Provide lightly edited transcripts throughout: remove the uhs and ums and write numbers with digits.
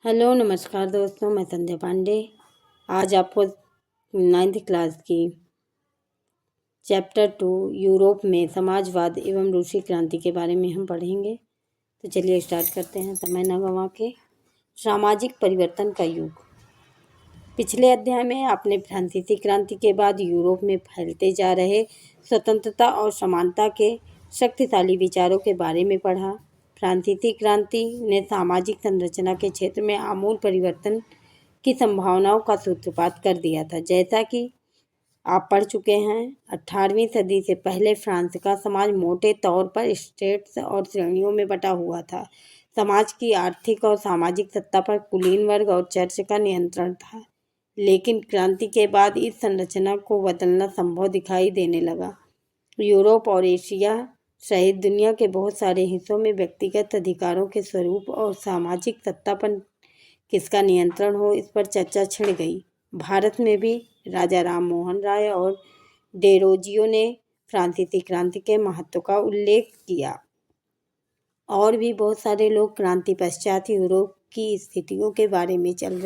Hello नमस्कार दोस्तों, मैं संध्या पांडे। आज आपको 9th क्लास की चैप्टर 2 यूरोप में समाजवाद एवं रूसी क्रांति के बारे में हम पढ़ेंगे। तो चलिए स्टार्ट करते हैं समय न गंवा के। सामाजिक परिवर्तन का युग। पिछले अध्याय में आपने फ्रांसीसी क्रांति के बाद यूरोप में फैलते जा रहे स्वतंत्रता और समानता के शक्तिशाली विचारों के बारे में पढ़ा। फ्रांसीसी क्रांति ने सामाजिक संरचना के क्षेत्र में आमूल परिवर्तन की संभावनाओं का सूत्रपात कर दिया था। जैसा कि आप पढ़ चुके हैं, 18वीं सदी से पहले फ्रांस का समाज मोटे तौर पर स्टेट्स और श्रेणियों में बटा हुआ था। समाज की आर्थिक और सामाजिक सत्ता पर कुलीन वर्ग और चर्च का नियंत्रण था, लेकिन क्रांति के बाद इस संरचना को बदलना संभव दिखाई देने लगा। यूरोप और एशिया सहित दुनिया के बहुत सारे हिस्सों में व्यक्तिगत अधिकारों के स्वरूप और सामाजिक सत्ता पर किसका नियंत्रण हो, इस पर चर्चा छिड़ गई। भारत में भी राजा राम मोहन राय और डेरोजियो ने फ्रांसीसी क्रांति के महत्व का उल्लेख किया। और भी बहुत सारे लोग क्रांति पश्चात यूरोप की स्थितियों के बारे में चल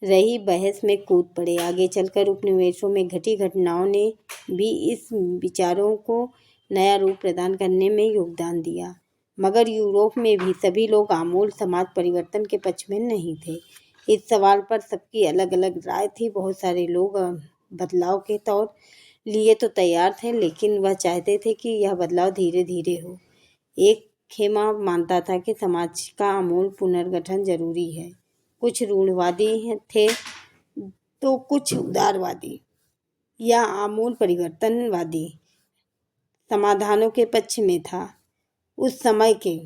रही बहस में कूद पड़े। आगे चलकर उपनिवेशों में घटी घटनाओं ने भी इस विचारों को नया रूप प्रदान करने में योगदान दिया। मगर यूरोप में भी सभी लोग आमूल समाज परिवर्तन के पक्ष में नहीं थे। इस सवाल पर सबकी अलग अलग राय थी। बहुत सारे लोग बदलाव के तौर लिए तो तैयार थे, लेकिन वह चाहते थे कि यह बदलाव धीरे धीरे हो। एक खेमा मानता था कि समाज का आमूल पुनर्गठन जरूरी है। कुछ रूढ़वादी थे तो कुछ उदारवादी या आमूल परिवर्तनवादी समाधानों के पक्ष में था। उस समय के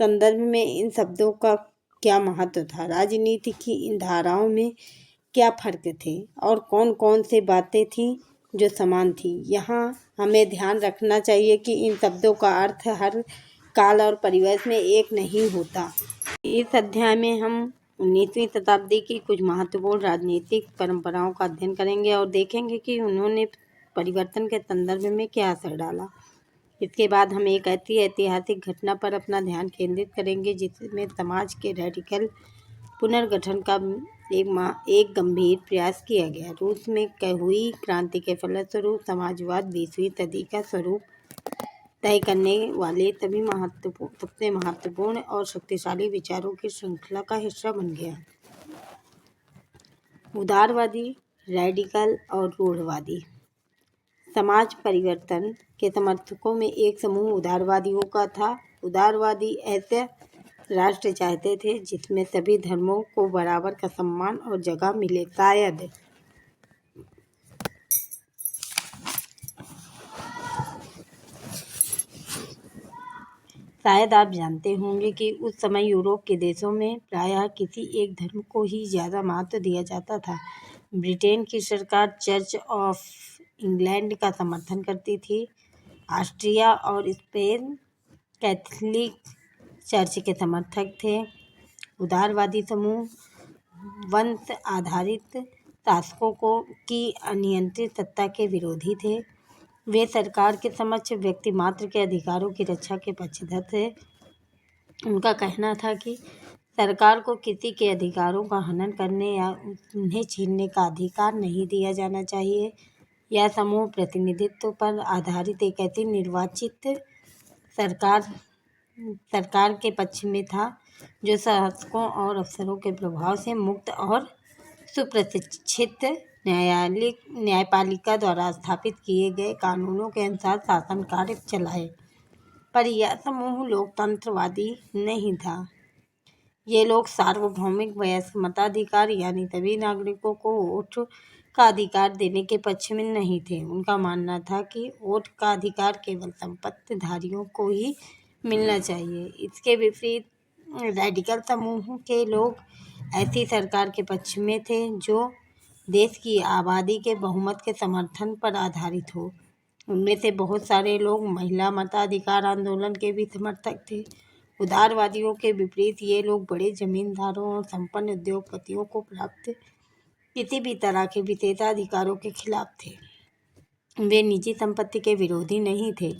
संदर्भ में इन शब्दों का क्या महत्व था, राजनीति की इन धाराओं में क्या फर्क थे और कौन कौन से बातें थीं जो समान थी। यहाँ हमें ध्यान रखना चाहिए कि इन शब्दों का अर्थ हर काल और परिवेश में एक नहीं होता। इस अध्याय में हम 19वीं शताब्दी की कुछ महत्वपूर्ण राजनीतिक परंपराओं का अध्ययन करेंगे और देखेंगे कि उन्होंने परिवर्तन के संदर्भ में क्या असर डाला। इसके बाद हम एक ऐसी ऐतिहासिक घटना पर अपना ध्यान केंद्रित करेंगे जिसमें समाज के रेडिकल पुनर्गठन का एक गंभीर प्रयास किया गया। रूस में हुई क्रांति के फलस्वरूप समाजवाद 20वीं सदी का स्वरूप तय करने वाले सबसे महत्वपूर्ण और शक्तिशाली विचारों की श्रृंखला का हिस्सा बन गया। उदारवादी, रेडिकल और रूढ़वादी। समाज परिवर्तन के समर्थकों में एक समूह उदारवादियों का था। उदारवादी ऐसे राष्ट्र चाहते थे जिसमें सभी धर्मों को बराबर का सम्मान और जगह मिले। शायद आप जानते होंगे कि उस समय यूरोप के देशों में प्रायः किसी एक धर्म को ही ज़्यादा महत्व दिया जाता था। ब्रिटेन की सरकार चर्च ऑफ इंग्लैंड का समर्थन करती थी। ऑस्ट्रिया और स्पेन कैथोलिक चर्च के समर्थक थे। उदारवादी समूह वंश आधारित शासकों की अनियंत्रित सत्ता के विरोधी थे। वे सरकार के समक्ष व्यक्ति मात्र के अधिकारों की रक्षा के पक्षधर थे। उनका कहना था कि सरकार को किसी के अधिकारों का हनन करने या उन्हें छीनने का अधिकार नहीं दिया जाना चाहिए। यह समूह प्रतिनिधित्व पर आधारित एक ऐसी निर्वाचित सरकार के पक्ष में था जो शासकों और अफसरों के प्रभाव से मुक्त और सुप्रशिक्षित न्यायपालिका द्वारा स्थापित किए गए कानूनों के अनुसार शासन कार्य चलाए। पर यह समूह लोकतंत्रवादी नहीं था। ये लोग सार्वभौमिक वयस्क मताधिकार यानी सभी नागरिकों को वोट का अधिकार देने के पक्ष में नहीं थे। उनका मानना था कि वोट का अधिकार केवल संपत्तिधारियों को ही मिलना चाहिए। इसके विपरीत रेडिकल समूह के लोग ऐसी सरकार के पक्ष में थे जो देश की आबादी के बहुमत के समर्थन पर आधारित हो। उनमें से बहुत सारे लोग महिला मताधिकार आंदोलन के भी समर्थक थे। उदारवादियों के विपरीत ये लोग बड़े जमींदारों और संपन्न उद्योगपतियों को प्राप्त किसी भी तरह के विशेषाधिकारों के खिलाफ थे। वे निजी संपत्ति के विरोधी नहीं थे,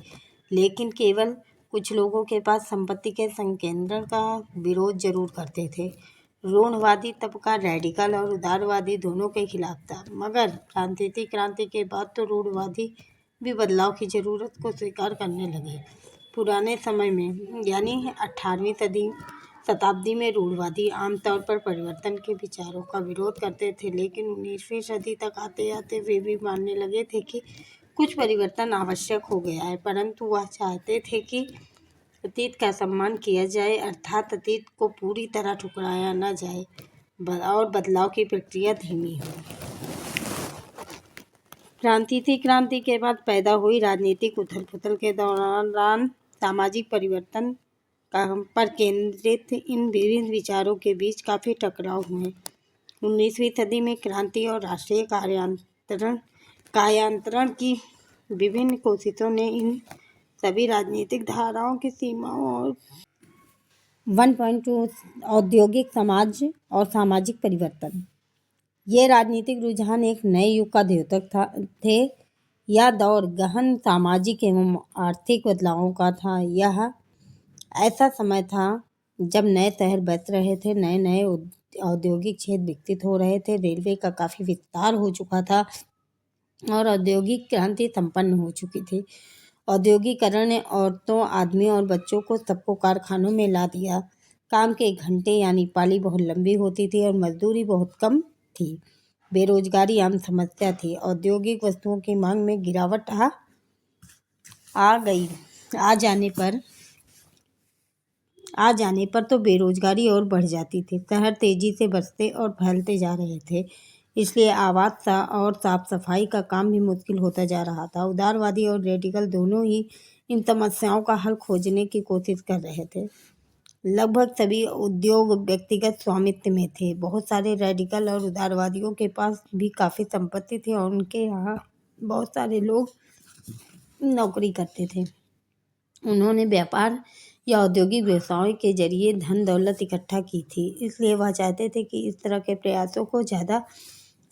लेकिन केवल कुछ लोगों के पास संपत्ति के संकेंद्रण का विरोध जरूर करते थे। रूढ़वादी तबका रेडिकल और उदारवादी दोनों के खिलाफ था, मगर फ्रांसीसी क्रांति के बाद तो रूढ़वादी भी बदलाव की जरूरत को स्वीकार करने लगे। पुराने समय में यानी 18वीं शताब्दी में रूढ़वादी आमतौर पर परिवर्तन के विचारों का विरोध करते थे, लेकिन 19वीं सदी तक आते आते वे भी मानने लगे थे कि कुछ परिवर्तन आवश्यक हो गया है, परंतु वह चाहते थे कि अतीत का सम्मान किया जाए, अर्थात अतीत को पूरी तरह ठुकराया न जाए और बदलाव की प्रक्रिया धीमी हो। फ्रांसीसी क्रांति के बाद पैदा हुई राजनीतिक उथल-पुथल के दौरान सामाजिक परिवर्तन पर केंद्रित इन विभिन्न विचारों के बीच काफ़ी टकराव हुए। 19वीं सदी में क्रांति और राष्ट्रीय कायांतरण की विभिन्न कोशिशों ने इन सभी राजनीतिक धाराओं की सीमाओं और 1.2 औद्योगिक समाज और सामाजिक परिवर्तन। ये राजनीतिक रुझान एक नए युग का द्योतक थे। यह दौर गहन सामाजिक एवं आर्थिक बदलावों का था। यह ऐसा समय था जब नए शहर बस रहे थे, नए नए औद्योगिक क्षेत्र विकसित हो रहे थे, रेलवे का काफ़ी विस्तार हो चुका था और औद्योगिक क्रांति संपन्न हो चुकी थी। औद्योगिकरण ने औरतों, आदमियों और बच्चों को सबको कारखानों में ला दिया। काम के घंटे यानी पाली बहुत लंबी होती थी और मजदूरी बहुत कम थी। बेरोजगारी आम समस्या थी। औद्योगिक वस्तुओं की मांग में गिरावट आ जाने पर तो बेरोजगारी और बढ़ जाती थी। शहर तेजी से बसते और फैलते जा रहे थे, इसलिए आवास और साफ सफाई का काम भी मुश्किल होता जा रहा था। उदारवादी और रेडिकल दोनों ही इन समस्याओं का हल खोजने की कोशिश कर रहे थे। लगभग सभी उद्योग व्यक्तिगत स्वामित्व में थे। बहुत सारे रेडिकल और उदारवादियों के पास भी काफ़ी संपत्ति थी और उनके यहाँ बहुत सारे लोग नौकरी करते थे। उन्होंने व्यापार या औद्योगिक व्यवसायों के जरिए धन दौलत इकट्ठा की थी, इसलिए वह चाहते थे कि इस तरह के प्रयासों को ज़्यादा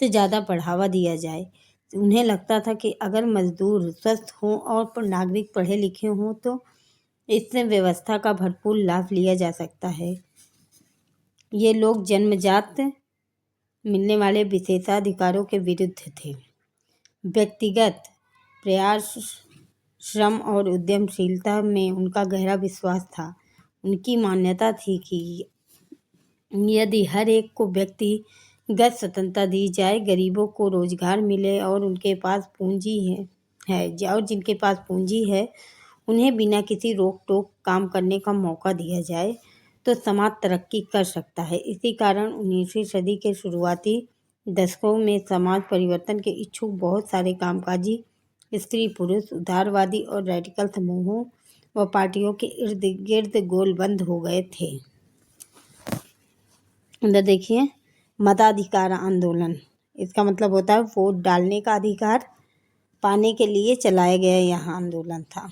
से ज़्यादा बढ़ावा दिया जाए। उन्हें लगता था कि अगर मजदूर स्वस्थ हों और नागरिक पढ़े लिखे हों तो इससे व्यवस्था का भरपूर लाभ लिया जा सकता है। ये लोग जन्मजात मिलने वाले विशेषाधिकारों के विरुद्ध थे। व्यक्तिगत प्रयास, श्रम और उद्यमशीलता में उनका गहरा विश्वास था। उनकी मान्यता थी कि यदि हर एक को व्यक्तिगत स्वतंत्रता दी जाए, गरीबों को रोजगार मिले और जिनके पास पूंजी है उन्हें बिना किसी रोक टोक काम करने का मौका दिया जाए, तो समाज तरक्की कर सकता है। इसी कारण 19वीं सदी के शुरुआती दशकों में समाज परिवर्तन के इच्छुक बहुत सारे कामकाजी स्त्री पुरुष उदारवादी और रेडिकल समूहों व पार्टियों के इर्द गिर्द गोलबंद हो गए थे। अंदर देखिए, मताधिकार आंदोलन, इसका मतलब होता है वोट डालने का अधिकार पाने के लिए चलाया गया यह आंदोलन था।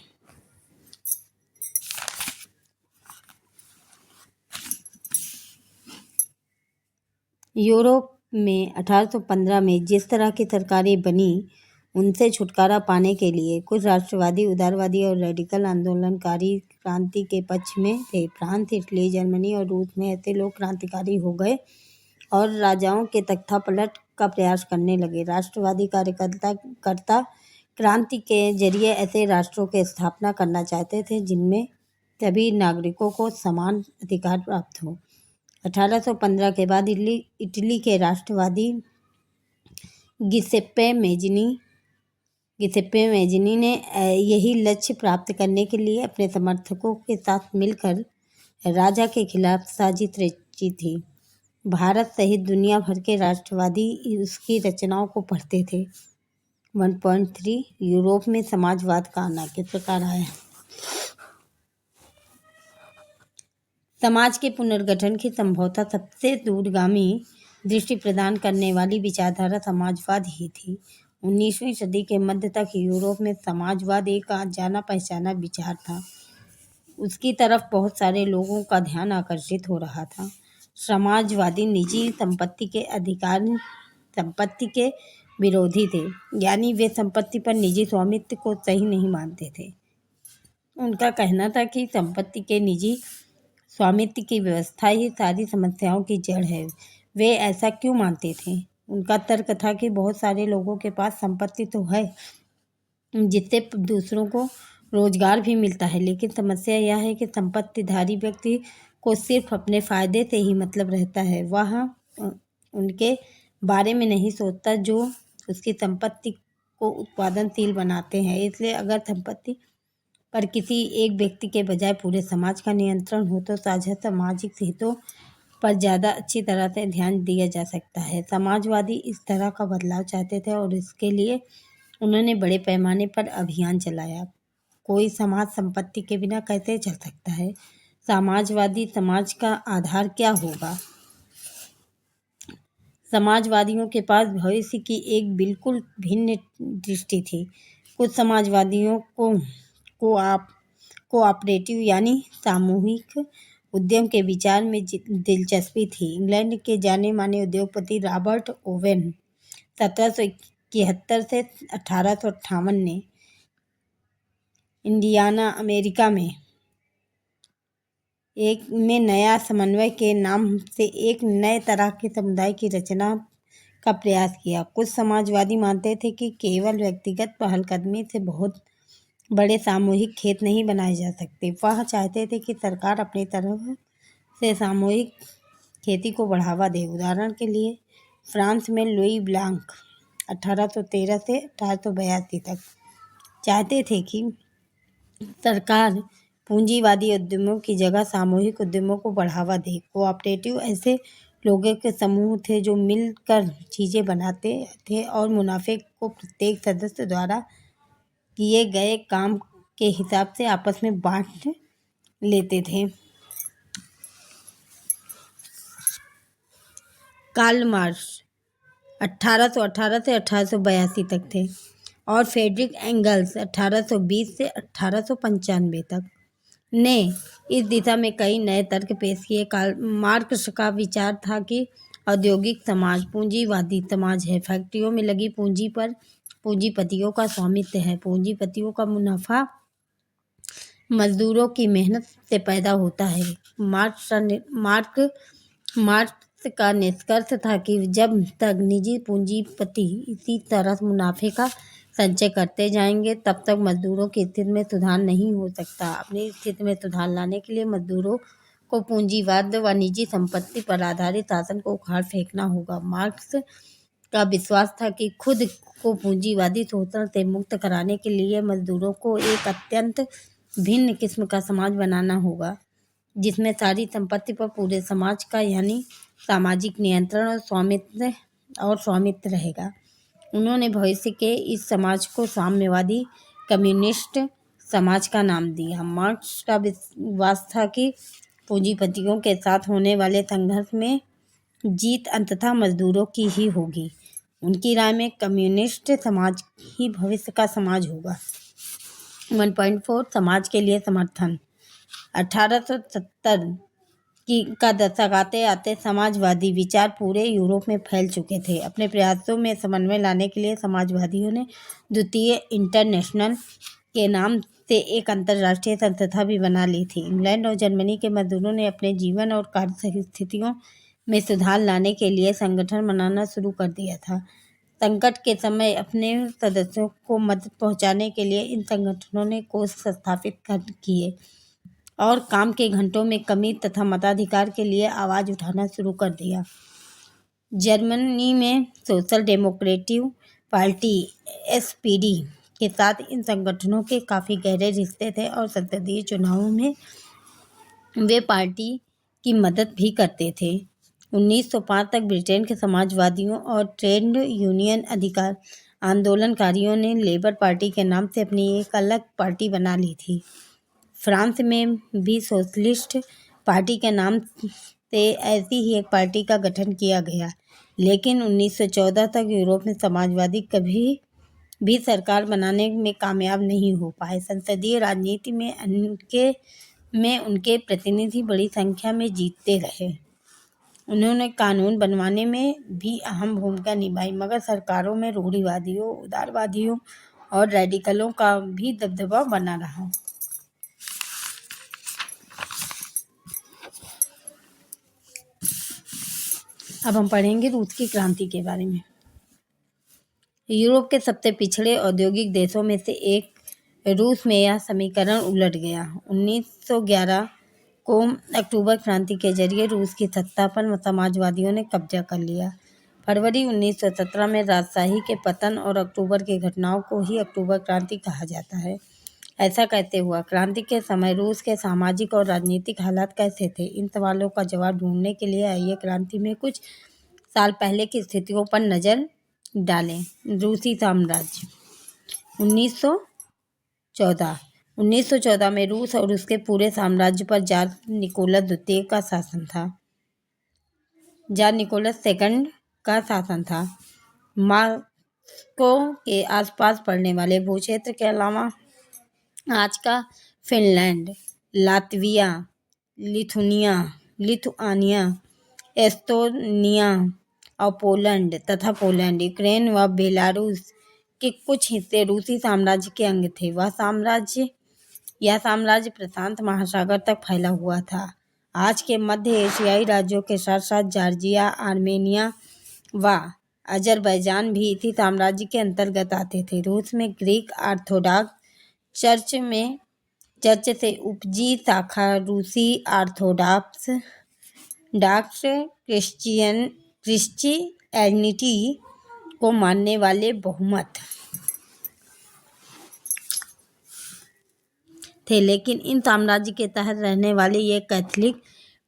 यूरोप में 1815 में जिस तरह की सरकारें बनी, उनसे छुटकारा पाने के लिए कुछ राष्ट्रवादी, उदारवादी और रेडिकल आंदोलनकारी क्रांति के पक्ष में थे। फ्रांस, इटली, जर्मनी और रूस में ऐसे लोग क्रांतिकारी हो गए और राजाओं के तख्तापलट का प्रयास करने लगे। राष्ट्रवादी कार्यकर्ता क्रांति के जरिए ऐसे राष्ट्रों की स्थापना करना चाहते थे जिनमें सभी नागरिकों को समान अधिकार प्राप्त हो। 1815 के बाद इटली के राष्ट्रवादी गिसेप्पे मेज़िनी ने यही लक्ष्य प्राप्त करने के लिए अपने समर्थकों के साथ मिलकर राजा के खिलाफ साजिश रची थी। भारत सहित दुनिया भर के राष्ट्रवादी उसकी रचनाओं को पढ़ते थे। 1.3 यूरोप में समाजवाद का आना किस प्रकार आया। समाज के पुनर्गठन की संभवतः सबसे दूरगामी दृष्टि प्रदान करने वाली विचारधारा समाजवाद ही थी। 19वीं सदी के मध्य तक यूरोप में समाजवाद एक जाना पहचाना विचार था। उसकी तरफ बहुत सारे लोगों का ध्यान आकर्षित हो रहा था। समाजवादी निजी संपत्ति के विरोधी थे, यानी वे संपत्ति पर निजी स्वामित्व को सही नहीं मानते थे। उनका कहना था कि संपत्ति के निजी स्वामित्व की व्यवस्था ही सारी समस्याओं की जड़ है। वे ऐसा क्यों मानते थे? उनका तर्क था कि बहुत सारे लोगों के पास संपत्ति तो है जिससे दूसरों को रोजगार भी मिलता है, लेकिन समस्या यह है कि संपत्तिधारी व्यक्ति को सिर्फ अपने फायदे से ही मतलब रहता है। वह उनके बारे में नहीं सोचता जो उसकी संपत्ति को उत्पादनशील बनाते हैं। इसलिए अगर संपत्ति पर किसी एक व्यक्ति के बजाय पूरे समाज का नियंत्रण हो तो साझा सामाजिक हितों पर ज़्यादा अच्छी तरह से ध्यान दिया जा सकता है। समाजवादी इस तरह का बदलाव चाहते थे और इसके लिए उन्होंने बड़े पैमाने पर अभियान चलाया। कोई समाज संपत्ति के बिना कैसे चल सकता है? समाजवादी समाज का आधार क्या होगा? समाजवादियों के पास भविष्य की एक बिल्कुल भिन्न दृष्टि थी। कुछ समाजवादियों को कोऑपरेटिव यानी सामूहिक उद्यम के विचार में दिलचस्पी थी। इंग्लैंड के जाने माने उद्योगपति रॉबर्ट ओवेन 1771 से 1858 ने इंडियाना अमेरिका में नया समन्वय के नाम से एक नए तरह के समुदाय की रचना का प्रयास किया। कुछ समाजवादी मानते थे कि केवल व्यक्तिगत पहलकदमी से बहुत बड़े सामूहिक खेत नहीं बनाए जा सकते। वह चाहते थे कि सरकार अपनी तरफ से सामूहिक खेती को बढ़ावा दे। उदाहरण के लिए फ्रांस में लुई ब्लांक 1813 से 1882 तक चाहते थे कि सरकार पूंजीवादी उद्यमों की जगह सामूहिक उद्यमों को बढ़ावा दे। कोऑपरेटिव ऐसे लोगों के समूह थे जो मिलकर चीज़ें बनाते थे और मुनाफे को प्रत्येक सदस्य द्वारा किए गए काम के हिसाब से आपस में बांट लेते थे। कार्ल मार्क्स 1818 से 1882 तक थे और फ्रेडरिक एंगल्स 1820 से 1895 तक ने इस दिशा में कई नए तर्क पेश किए। कार्ल मार्क्स का विचार था कि औद्योगिक समाज पूंजीवादी समाज है। फैक्ट्रियों में लगी पूंजी पर पूंजीपतियों का स्वामित्व है। पूंजीपतियों का मुनाफा मजदूरों की मेहनत से पैदा होता है। मार्क्स का निष्कर्ष था कि जब तक निजी पूंजीपति इसी तरह मुनाफे का संचय करते जाएंगे तब तक मजदूरों की स्थिति में सुधार नहीं हो सकता। अपनी स्थिति में सुधार लाने के लिए मजदूरों को पूंजीवाद व निजी संपत्ति पर आधारित शासन को उखाड़ फेंकना होगा। मार्क्स का विश्वास था कि खुद को पूंजीवादी शोषण से मुक्त कराने के लिए मजदूरों को एक अत्यंत भिन्न किस्म का समाज बनाना होगा जिसमें सारी संपत्ति पर पूरे समाज का यानी सामाजिक नियंत्रण और स्वामित्व रहेगा। उन्होंने भविष्य के इस समाज को साम्यवादी कम्युनिस्ट समाज का नाम दिया। मार्क्स का विश्वास था कि पूंजीपतियों के साथ होने वाले संघर्ष में जीत अंततः मजदूरों की ही होगी। उनकी राय में कम्युनिस्ट समाज ही भविष्य का समाज होगा। 1.4 समाज के लिए समर्थन 1870 का दशक आते आते समाजवादी विचार पूरे यूरोप में फैल चुके थे। अपने प्रयासों में समन्वय लाने के लिए समाजवादियों ने द्वितीय इंटरनेशनल के नाम से एक अंतर्राष्ट्रीय संस्था भी बना ली थी। इंग्लैंड और जर्मनी के मजदूरों ने अपने जीवन और कार्य स्थितियों में सुधार लाने के लिए संगठन बनाना शुरू कर दिया था। संकट के समय अपने सदस्यों को मदद पहुंचाने के लिए इन संगठनों ने कोष स्थापित किए और काम के घंटों में कमी तथा मताधिकार के लिए आवाज़ उठाना शुरू कर दिया। जर्मनी में सोशल डेमोक्रेटिक पार्टी SPD के साथ इन संगठनों के काफ़ी गहरे रिश्ते थे और संसदीय चुनावों में वे पार्टी की मदद भी करते थे। 1905 तक ब्रिटेन के समाजवादियों और ट्रेड यूनियन अधिकार आंदोलनकारियों ने लेबर पार्टी के नाम से अपनी एक अलग पार्टी बना ली थी। फ्रांस में भी सोशलिस्ट पार्टी के नाम से ऐसी ही एक पार्टी का गठन किया गया, लेकिन 1914 तक यूरोप में समाजवादी कभी भी सरकार बनाने में कामयाब नहीं हो पाए। संसदीय राजनीति में उनके प्रतिनिधि बड़ी संख्या में जीतते रहे। उन्होंने कानून बनवाने में भी अहम भूमिका निभाई, मगर सरकारों में रूढ़िवादियों, उदारवादियों और रेडिकलों का भी दबदबा बना रहा। अब हम पढ़ेंगे रूस की क्रांति के बारे में। यूरोप के सबसे पिछड़े औद्योगिक देशों में से एक रूस में यह समीकरण उलट गया। 1911 को अक्टूबर क्रांति के जरिए रूस की सत्ता पर समाजवादियों ने कब्जा कर लिया। फरवरी 1917 में राजशाही के पतन और अक्टूबर की घटनाओं को ही अक्टूबर क्रांति कहा जाता है। ऐसा कैसे हुआ? क्रांति के समय रूस के सामाजिक और राजनीतिक हालात कैसे थे? इन सवालों का जवाब ढूंढने के लिए आइए क्रांति में कुछ साल पहले की स्थितियों पर नजर डालें। रूसी साम्राज्य 1914 में रूस और उसके पूरे साम्राज्य पर जार निकोलस द्वितीय का शासन था। जार निकोलस सेकंड का शासन था। मॉस्को के आसपास पड़ने वाले भूक्षेत्र के अलावा आज का फिनलैंड, लातविया, लिथुआनिया, एस्तोनिया और पोलैंड तथा पोलैंड, यूक्रेन व बेलारूस के कुछ हिस्से रूसी साम्राज्य के अंग थे। यह साम्राज्य प्रशांत महासागर तक फैला हुआ था। आज के मध्य एशियाई राज्यों के साथ साथ जॉर्जिया, आर्मेनिया व अजरबैजान भी इसी साम्राज्य के अंतर्गत आते थे। रूस में ग्रीक ऑर्थोडॉक्स चर्च से उपजी शाखा रूसी ऑर्थोडॉक्स क्रिश्चियनिटी को मानने वाले बहुमत थे, लेकिन इन साम्राज्य के तहत रहने वाले ये कैथोलिक,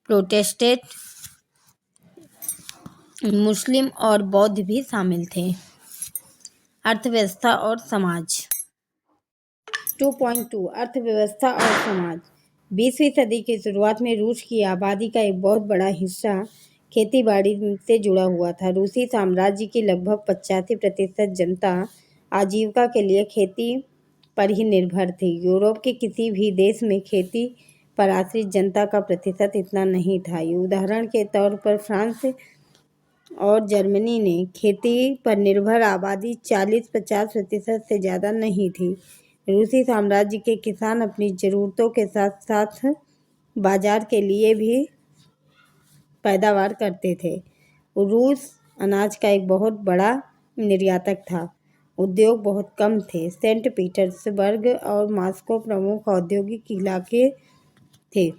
प्रोटेस्टेंट, मुस्लिम और बौद्ध भी शामिल थे। अर्थव्यवस्था और समाज 2.2 अर्थव्यवस्था और समाज। 20वीं सदी की शुरुआत में रूस की आबादी का एक बहुत बड़ा हिस्सा खेतीबाड़ी से जुड़ा हुआ था। रूसी साम्राज्य की लगभग 85% जनता आजीविका के लिए खेती पर ही निर्भर थी। यूरोप के किसी भी देश में खेती पर आश्रित जनता का प्रतिशत इतना नहीं था। उदाहरण के तौर पर फ्रांस और जर्मनी ने खेती पर निर्भर आबादी 40-50% से ज़्यादा नहीं थी। रूसी साम्राज्य के किसान अपनी ज़रूरतों के साथ साथ बाजार के लिए भी पैदावार करते थे। रूस अनाज का एक बहुत बड़ा निर्यातक था। उद्योग बहुत कम थे। सेंट पीटर्सबर्ग और मॉस्को प्रमुख औद्योगिक इलाके थे।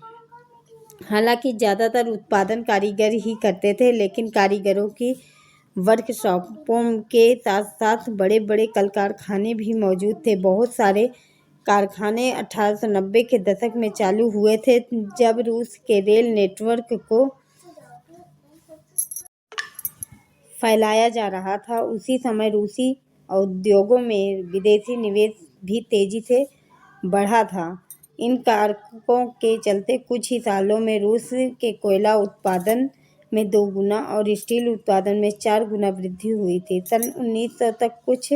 हालांकि ज़्यादातर उत्पादन कारीगर ही करते थे, लेकिन कारीगरों की वर्कशॉपों के साथ साथ बड़े बड़े कल कारखाने भी मौजूद थे। बहुत सारे कारखाने 1890 के दशक में चालू हुए थे, जब रूस के रेल नेटवर्क को फैलाया जा रहा था। उसी समय रूसी उद्योगों में विदेशी निवेश भी तेजी से बढ़ा था। इन कारकों के चलते कुछ ही सालों में रूस के कोयला उत्पादन में 2 गुना और स्टील उत्पादन में 4 गुना वृद्धि हुई थी। सन 1900 तक कुछ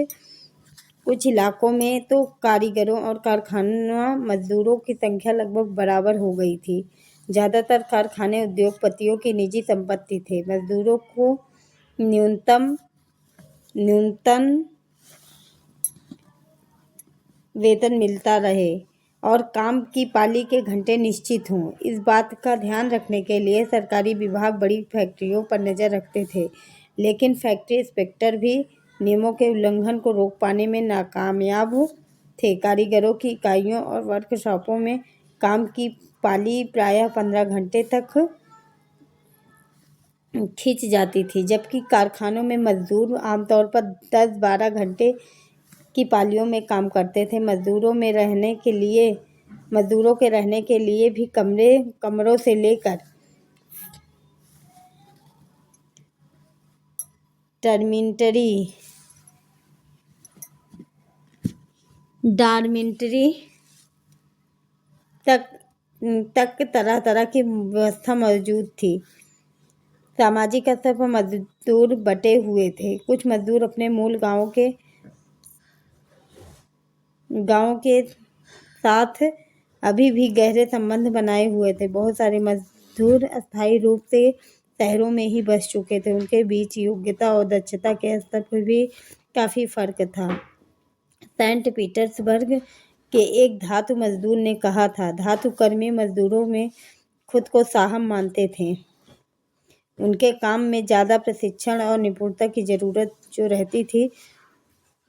इलाकों में तो कारीगरों और कारखाना मजदूरों की संख्या लगभग बराबर हो गई थी। ज़्यादातर कारखाने उद्योगपतियों की निजी संपत्ति थे। मजदूरों को न्यूनतम वेतन मिलता रहे और काम की पाली के घंटे निश्चित हों। इस बात का ध्यान रखने के लिए सरकारी विभाग बड़ी फैक्ट्रियों पर नज़र रखते थे, लेकिन फैक्ट्री इंस्पेक्टर भी नियमों के उल्लंघन को रोक पाने में नाकामयाब थे। कारीगरों की इकाइयों और वर्कशॉपों में काम की पाली प्रायः 15 घंटे तक खिंच जाती थी, जबकि कारखानों में मजदूर आमतौर पर 10-12 घंटे की पालियों में काम करते थे। मजदूरों के रहने के लिए भी कमरों से लेकर डॉर्मिटरी तक तरह तरह की व्यवस्था मौजूद थी। सामाजिक स्तर पर मजदूर बटे हुए थे। कुछ मजदूर अपने मूल गांव के साथ अभी भी गहरे संबंध बनाए हुए थे। बहुत सारे मजदूर अस्थायी रूप से शहरों में ही बस चुके थे। उनके बीच योग्यता और दक्षता के स्तर पर भी काफ़ी फर्क था। सेंट पीटर्सबर्ग के एक धातु मजदूर ने कहा था, धातु कर्मी मजदूरों में खुद को साहब मानते थे। उनके काम में ज़्यादा प्रशिक्षण और निपुणता की ज़रूरत जो रहती थी।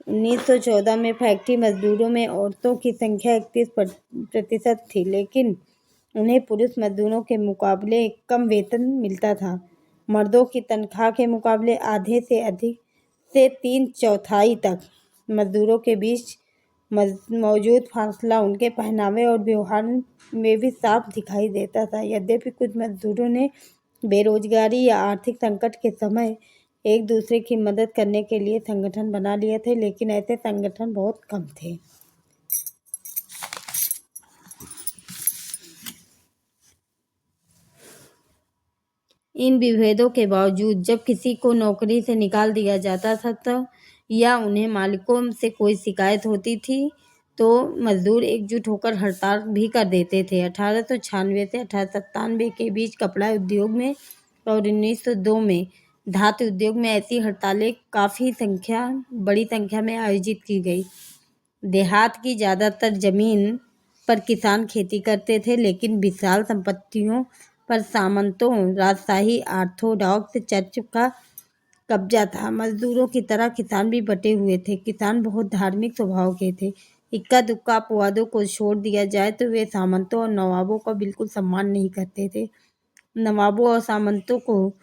1914 में फैक्ट्री मजदूरों में औरतों की संख्या 31% थी, लेकिन उन्हें पुरुष मजदूरों के मुकाबले कम वेतन मिलता था। मर्दों की तनख्वाह के मुकाबले आधे से अधिक से 3/4 तक मजदूरों के बीच मौजूद फासला उनके पहनावे और व्यवहार में भी साफ दिखाई देता था। यद्यपि कुछ मजदूरों ने बेरोजगारी या आर्थिक संकट के समय एक दूसरे की मदद करने के लिए संगठन बना लिए थे, लेकिन ऐसे संगठन बहुत कम थे। इन विभेदों के बावजूद जब किसी को नौकरी से निकाल दिया जाता था या उन्हें मालिकों से कोई शिकायत होती थी तो मजदूर एकजुट होकर हड़ताल भी कर देते थे। 1896 से 1897 के बीच कपड़ा उद्योग में और 1902 में धातु उद्योग में ऐसी हड़तालें बड़ी संख्या में आयोजित की गई। देहात की ज़्यादातर जमीन पर किसान खेती करते थे, लेकिन विशाल संपत्तियों पर सामंतों, राजशाही, ऑर्थोडॉक्स चर्च का कब्जा था। मजदूरों की तरह किसान भी बटे हुए थे। किसान बहुत धार्मिक स्वभाव के थे। इक्का दुक्का अपवादों को छोड़ दिया जाए तो वे सामंतों और नवाबों का बिल्कुल सम्मान नहीं करते थे। नवाबों और सामंतों को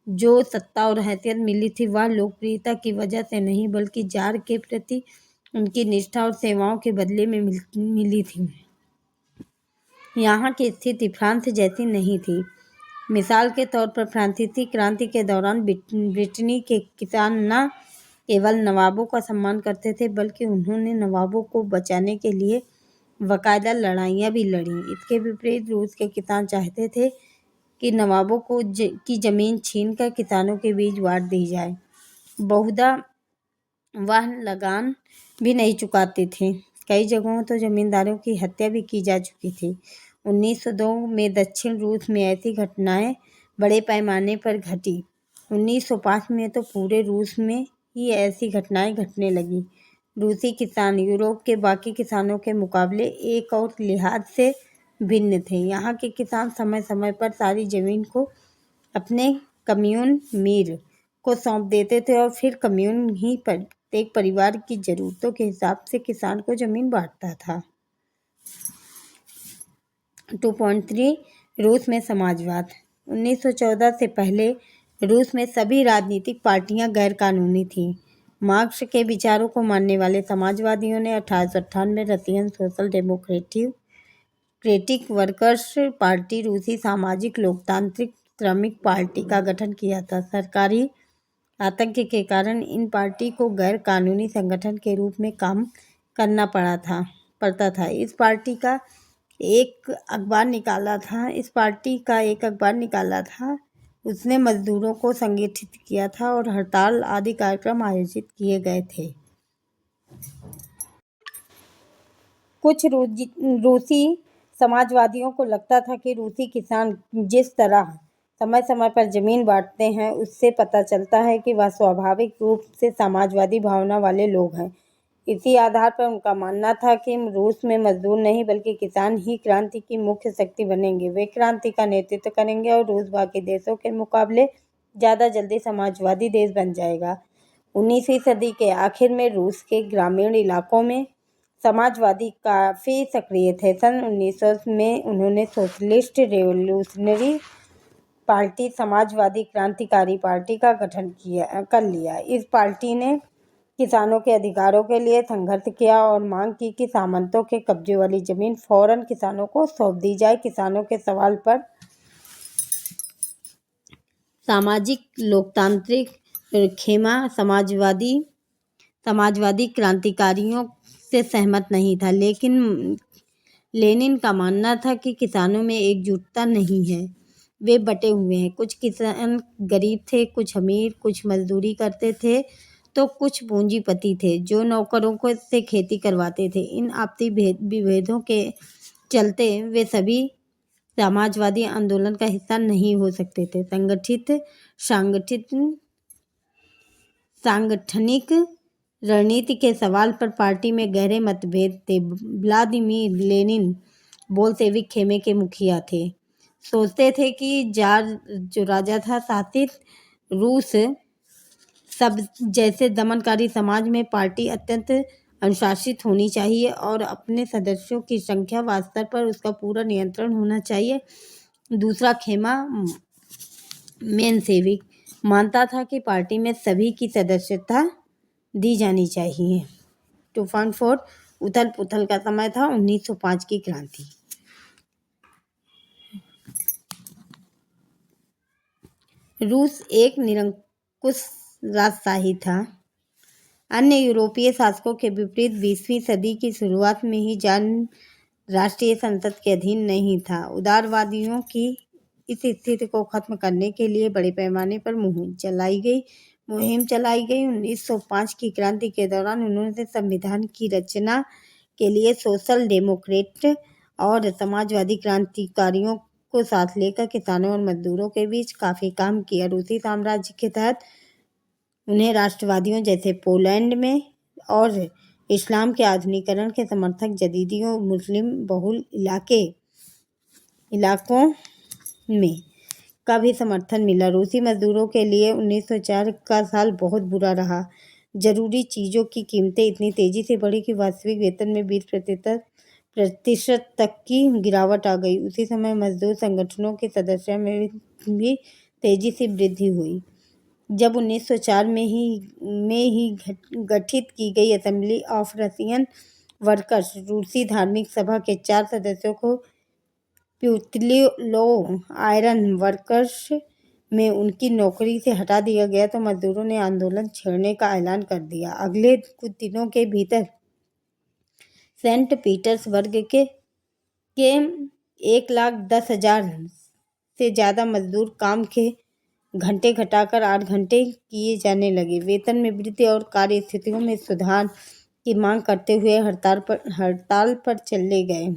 जो सत्ता और हैसियत मिली थी वह लोकप्रियता की वजह से नहीं, बल्कि जार के प्रति उनकी निष्ठा और सेवाओं के बदले में मिली थी। यहाँ की स्थिति फ्रांस जैसी नहीं थी। मिसाल के तौर पर फ्रांसीसी क्रांति के दौरान ब्रिटेनी के किसान न केवल नवाबों का सम्मान करते थे, बल्कि उन्होंने नवाबों को बचाने के लिए बाकायदा लड़ाइयाँ भी लड़ीं। इसके विपरीत रूस के किसान चाहते थे कि नवाबों की जमीन छीनकर किसानों के बीच बांट दी जाए। बहुधा वह लगान भी नहीं चुकाते थे। कई जगहों तो जमींदारों की हत्या भी की जा चुकी थी। 1902 में दक्षिण रूस में ऐसी घटनाएं बड़े पैमाने पर घटी। 1905 में तो पूरे रूस में ही ऐसी घटनाएं घटने लगी। रूसी किसान यूरोप के बाकी किसानों के मुकाबले एक और लिहाज से भिन्न थे। यहाँ के किसान समय समय पर सारी जमीन को अपने कम्यून मीर को सौंप देते थे और फिर कम्यून ही प्रत्येक परिवार की ज़रूरतों के हिसाब से किसान को ज़मीन बांटता था। 2.3 रूस में समाजवाद। 1914 से पहले रूस में सभी राजनीतिक पार्टियां गैरकानूनी थीं। मार्क्स के विचारों को मानने वाले समाजवादियों ने 1898 में Russian social democratic workers party, रूसी सामाजिक लोकतांत्रिक श्रमिक पार्टी का गठन किया था। सरकारी आतंक के कारण इन पार्टी को गैर कानूनी संगठन के रूप में काम करना पड़ता था। इस पार्टी का एक अखबार निकाला था। उसने मजदूरों को संगठित किया था और हड़ताल आदि कार्यक्रम आयोजित किए गए थे। कुछ रूसी समाजवादियों को लगता था कि रूसी किसान जिस तरह समय समय पर जमीन बांटते हैं, उससे पता चलता है कि वह स्वाभाविक रूप से समाजवादी भावना वाले लोग हैं। इसी आधार पर उनका मानना था कि रूस में मजदूर नहीं बल्कि किसान ही क्रांति की मुख्य शक्ति बनेंगे। वे क्रांति का नेतृत्व करेंगे और रूस बाकी देशों के मुकाबले ज़्यादा जल्दी समाजवादी देश बन जाएगा। 19वीं सदी के आखिर में रूस के ग्रामीण इलाकों में समाजवादी काफ़ी सक्रिय थे। सन 1900 में उन्होंने सोशलिस्ट रेवोल्यूशनरी पार्टी, समाजवादी क्रांतिकारी पार्टी का गठन कर लिया। इस पार्टी ने किसानों के अधिकारों के लिए संघर्ष किया और मांग की कि सामंतों के कब्जे वाली जमीन फौरन किसानों को सौंप दी जाए। किसानों के सवाल पर सामाजिक लोकतांत्रिक खेमा समाजवादी क्रांतिकारियों से सहमत नहीं था, लेकिन लेनिन का मानना था कि किसानों में एकजुटता नहीं है, वे बटे हुए हैं। कुछ किसान गरीब थे, कुछ अमीर, कुछ मजदूरी करते थे तो कुछ पूंजीपति थे जो नौकरों को से खेती करवाते थे। इन आपसी विभेदों के चलते वे सभी समाजवादी आंदोलन का हिस्सा नहीं हो सकते थे। सांगठनिक रणनीति के सवाल पर पार्टी में गहरे मतभेद थे। व्लादिमीर लेनिन बोल्शेविक खेमे के मुखिया थे। सोचते थे कि जार जो राजा था शासित रूस सब जैसे दमनकारी समाज में पार्टी अत्यंत अनुशासित होनी चाहिए और अपने सदस्यों की संख्या व स्तर पर उसका पूरा नियंत्रण होना चाहिए। दूसरा खेमा मेन सेविक मानता था कि पार्टी में सभी की सदस्यता दी जानी चाहिए। तूफान 4 उथल पुथल का समय था। 1905 की क्रांति। रूस एक निरंकुश राजशाही था। अन्य यूरोपीय शासकों के विपरीत 20वीं सदी की शुरुआत में ही जान राष्ट्रीय संसद के अधीन नहीं था। उदारवादियों की इस स्थिति को खत्म करने के लिए बड़े पैमाने पर मुहिम चलाई गई। 1905 की क्रांति के दौरान उन्होंने संविधान की रचना के लिए सोशल डेमोक्रेट और समाजवादी क्रांतिकारियों को साथ लेकर किसानों और मजदूरों के बीच काफी काम किया। रूसी साम्राज्य के तहत उन्हें राष्ट्रवादियों जैसे पोलैंड में और इस्लाम के आधुनिकीकरण के समर्थक जदीदियों मुस्लिम बहुल इलाकों में का भी समर्थन मिला। रूसी मजदूरों के लिए 1904 का साल बहुत बुरा रहा। जरूरी चीज़ों की कीमतें इतनी तेजी से बढ़ी कि वास्तविक वेतन में 20% तक की गिरावट आ गई। उसी समय मजदूर संगठनों के सदस्यों में भी तेजी से वृद्धि हुई। जब 1904 में ही गठित की गई असेंबली ऑफ रशियन वर्कर्स रूसी धार्मिक सभा के 4 सदस्यों को प्यूतलो आयरन वर्कर्स में उनकी नौकरी से हटा दिया गया तो मजदूरों ने आंदोलन छेड़ने का ऐलान कर दिया। अगले कुछ दिनों के भीतर सेंट पीटर्सबर्ग के 1,10,000 से ज़्यादा मजदूर काम के घंटे घटाकर 8 घंटे किए जाने लगे। वेतन में वृद्धि और कार्य स्थितियों में सुधार की मांग करते हुए हड़ताल पर चले गए।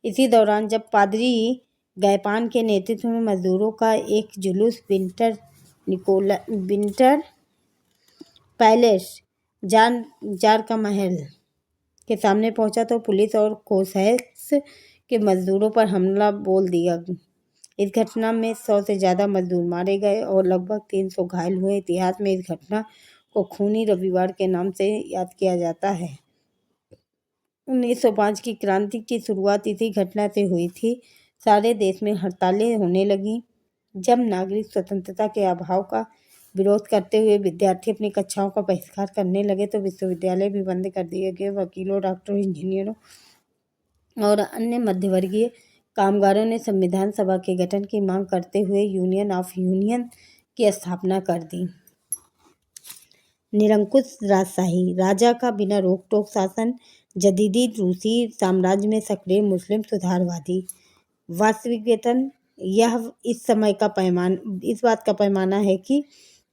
इसी दौरान जब पादरी गैपान के नेतृत्व में मजदूरों का एक जुलूस विंटर पैलेस जार का महल के सामने पहुंचा तो पुलिस और कोसैक्स के मजदूरों पर हमला बोल दिया। इस घटना में 100 से ज़्यादा मजदूर मारे गए और लगभग 300 घायल हुए। इतिहास में इस घटना को खूनी रविवार के नाम से याद किया जाता है। 1905 की क्रांति की शुरुआत इसी घटना से हुई थी। सारे देश में हड़तालें होने लगीं। जब नागरिक स्वतंत्रता के अभाव का विरोध करते हुए विद्यार्थी अपनी कक्षाओं का बहिष्कार करने लगे तो विश्वविद्यालय भी बंद कर दिए गए। वकीलों, डॉक्टरों, इंजीनियरों और अन्य मध्यवर्गीय कामगारों ने संविधान सभा के गठन की मांग करते हुए यूनियन ऑफ यूनियन की स्थापना कर दी। निरंकुश राजशाही राजा का बिना रोक टोक शासन। जदीदी रूसी साम्राज्य में सक्रिय मुस्लिम सुधारवादी। वास्तविक वेतन यह इस बात का पैमाना है कि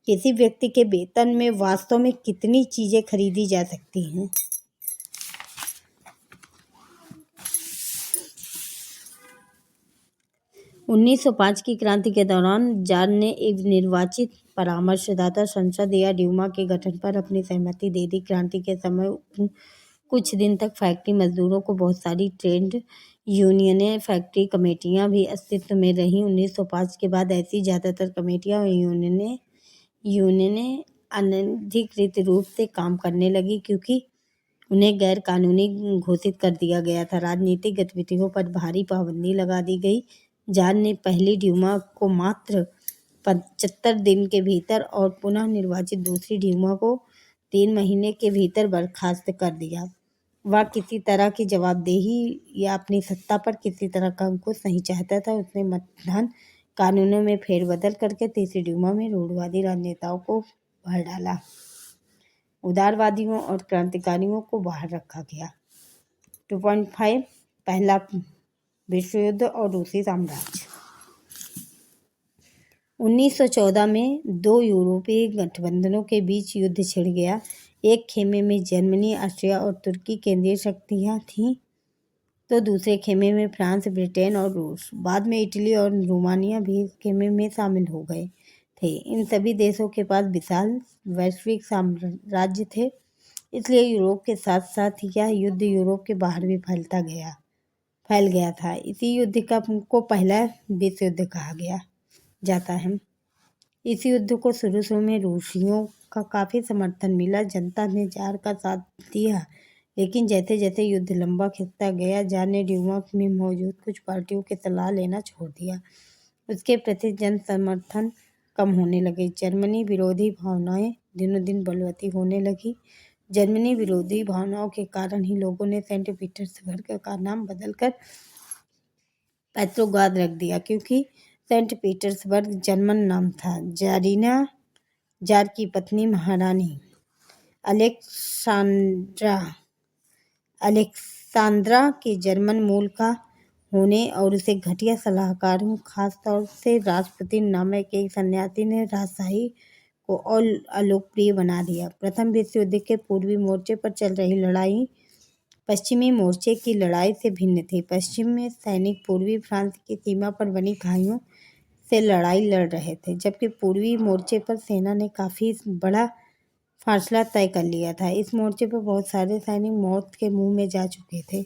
किसी व्यक्ति के वेतन में वास्तव में कितनी चीजें खरीदी जा सकती हैं। 1905 की क्रांति के दौरान जार ने एक निर्वाचित परामर्शदाता संसद या ड्यूमा के गठन पर अपनी सहमति दे दी। क्रांति के समय कुछ दिन तक फैक्ट्री मजदूरों को बहुत सारी ट्रेड यूनियनें, फैक्ट्री कमेटियां भी अस्तित्व में रहीं। 1905 के बाद ऐसी ज़्यादातर कमेटियां और यूनियनें अनधिकृत रूप से काम करने लगी क्योंकि उन्हें गैर कानूनी घोषित कर दिया गया था। राजनीतिक गतिविधियों पर भारी पाबंदी लगा दी गई। जार ने पहली ड्यूमा को मात्र 75 दिन के भीतर और पुनः निर्वाचित दूसरी ड्यूमा को 3 महीने के भीतर बर्खास्त कर दिया। वह किसी तरह की जवाबदेही या अपनी सत्ता पर किसी तरह का अंकुश नहीं चाहता था। उसने मतदान कानूनों में फेरबदल करके तीसरी ड्यूमा में रूढ़िवादी राजनेताओं को भर डाला। उदारवादियों और क्रांतिकारियों को बाहर रखा गया। 2.5 पहला विश्व युद्ध और रूसी साम्राज्य। 1914 में 2 यूरोपीय गठबंधनों के बीच युद्ध छिड़ गया। एक खेमे में जर्मनी, ऑस्ट्रिया और तुर्की केंद्रीय शक्तियां थीं तो दूसरे खेमे में फ्रांस, ब्रिटेन और रूस। बाद में इटली और रोमानिया भी इस खेमे में शामिल हो गए थे। इन सभी देशों के पास विशाल वैश्विक साम्राज्य थे, इसलिए यूरोप के साथ साथ यह युद्ध यूरोप के बाहर भी फैलता गया। फैल गया था। इसी युद्ध को पहला विश्व युद्ध कहा गया जाता है। इस युद्ध को शुरू में रूसियों का काफ़ी समर्थन मिला। जनता ने जार का साथ दिया, लेकिन जैसे जैसे युद्ध लंबा खिंचता गया, जार ने ड्यूमा में मौजूद कुछ पार्टियों की सलाह लेना छोड़ दिया। उसके प्रति जन समर्थन कम होने लगे। जर्मनी विरोधी भावनाएं दिनों दिन बलवती होने लगी। जर्मनी विरोधी भावनाओं के कारण ही लोगों ने सेंट पीटर्सबर्ग का नाम बदलकर पेट्रोग्राद रख दिया, क्योंकि सेंट पीटर्सबर्ग जर्मन नाम था। जार की पत्नी महारानी अलेक्सांद्रा के जर्मन मूल का होने और उसे घटिया सलाहकारों, खासतौर से रासपुतिन नामक एक सन्यासी ने राजशाही को और अलोकप्रिय बना दिया। प्रथम विश्व युद्ध के पूर्वी मोर्चे पर चल रही लड़ाई पश्चिमी मोर्चे की लड़ाई से भिन्न थी। पश्चिम में सैनिक पूर्वी फ्रांस की सीमा पर बनी खाइयों से लड़ाई लड़ रहे थे, जबकि पूर्वी मोर्चे पर सेना ने काफ़ी बड़ा फासला तय कर लिया था। इस मोर्चे पर बहुत सारे सैनिक मौत के मुंह में जा चुके थे।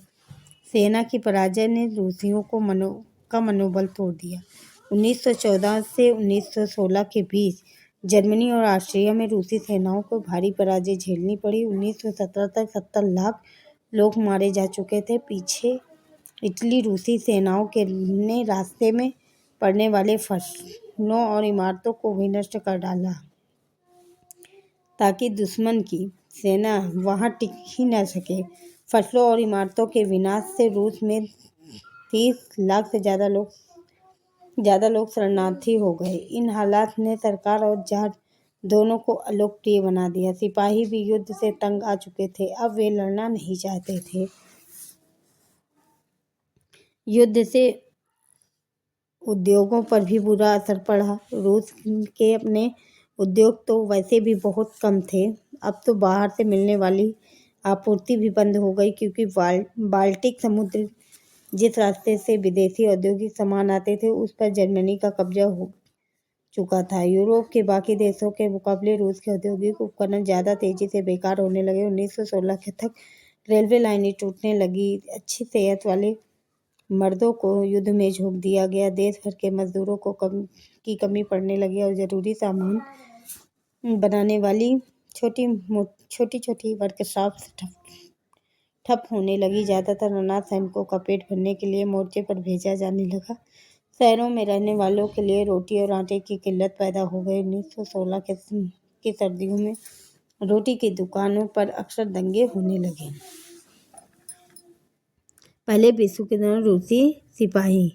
सेना की पराजय ने रूसियों का मनोबल तोड़ दिया। 1914 से 1916 के बीच जर्मनी और ऑस्ट्रिया में रूसी सेनाओं को भारी पराजय झेलनी पड़ी। 1917 तक 70 लाख लोग मारे जा चुके थे। पीछे इटली रूसी सेनाओं ने रास्ते में पड़ने वाले फसलों और इमारतों को भी नष्ट कर डाला, ताकि दुश्मन की सेना वहां टिक ही न सके। फसलों और इमारतों के विनाश से रूस में 30 लाख से ज़्यादा लोग शरणार्थी हो गए। इन हालात ने सरकार और जार दोनों को अलोकप्रिय बना दिया। सिपाही भी युद्ध से तंग आ चुके थे। अब वे लड़ना नहीं चाहते थे। युद्ध से उद्योगों पर भी बुरा असर पड़ा। रूस के अपने उद्योग तो वैसे भी बहुत कम थे। अब तो बाहर से मिलने वाली आपूर्ति भी बंद हो गई, क्योंकि बाल्टिक समुद्र जिस रास्ते से विदेशी औद्योगिक सामान आते थे, उस पर जर्मनी का कब्जा हो चुका था। यूरोप के बाकी देशों के मुकाबले रूस के औद्योगिक उपकरण ज़्यादा तेजी से बेकार होने लगे। 1916 के तक रेलवे लाइनें टूटने लगी। अच्छी सेहत वाले मर्दों को युद्ध में झोंक दिया गया। देश भर के मजदूरों की कमी पड़ने लगी और ज़रूरी सामान बनाने वाली छोटी छोटी वर्कशॉप्स ठप होने लगी। ज़्यादातर अनाज सैनिकों का पेट भरने के लिए मोर्चे पर भेजा जाने लगा। शहरों में रहने वालों के लिए रोटी और आटे की किल्लत पैदा हो गई। 1916 की सर्दियों में रोटी की दुकानों पर अक्सर दंगे होने लगे। पहले विश्व के दौरान रूसी सिपाही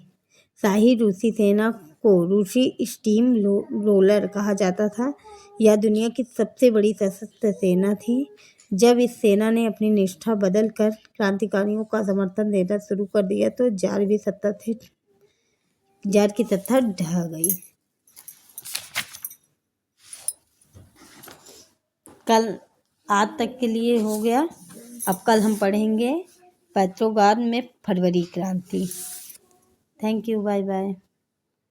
शाही रूसी सेना को रूसी स्टीम रोलर कहा जाता था। यह दुनिया की सबसे बड़ी सशस्त्र सेना थी। जब इस सेना ने अपनी निष्ठा बदलकर क्रांतिकारियों का समर्थन देना शुरू कर दिया, तो जार की सत्ता ढह गई। आज तक के लिए हो गया। अब कल हम पढ़ेंगे पेट्रोग्राद में फरवरी क्रांति। Thank you, bye bye.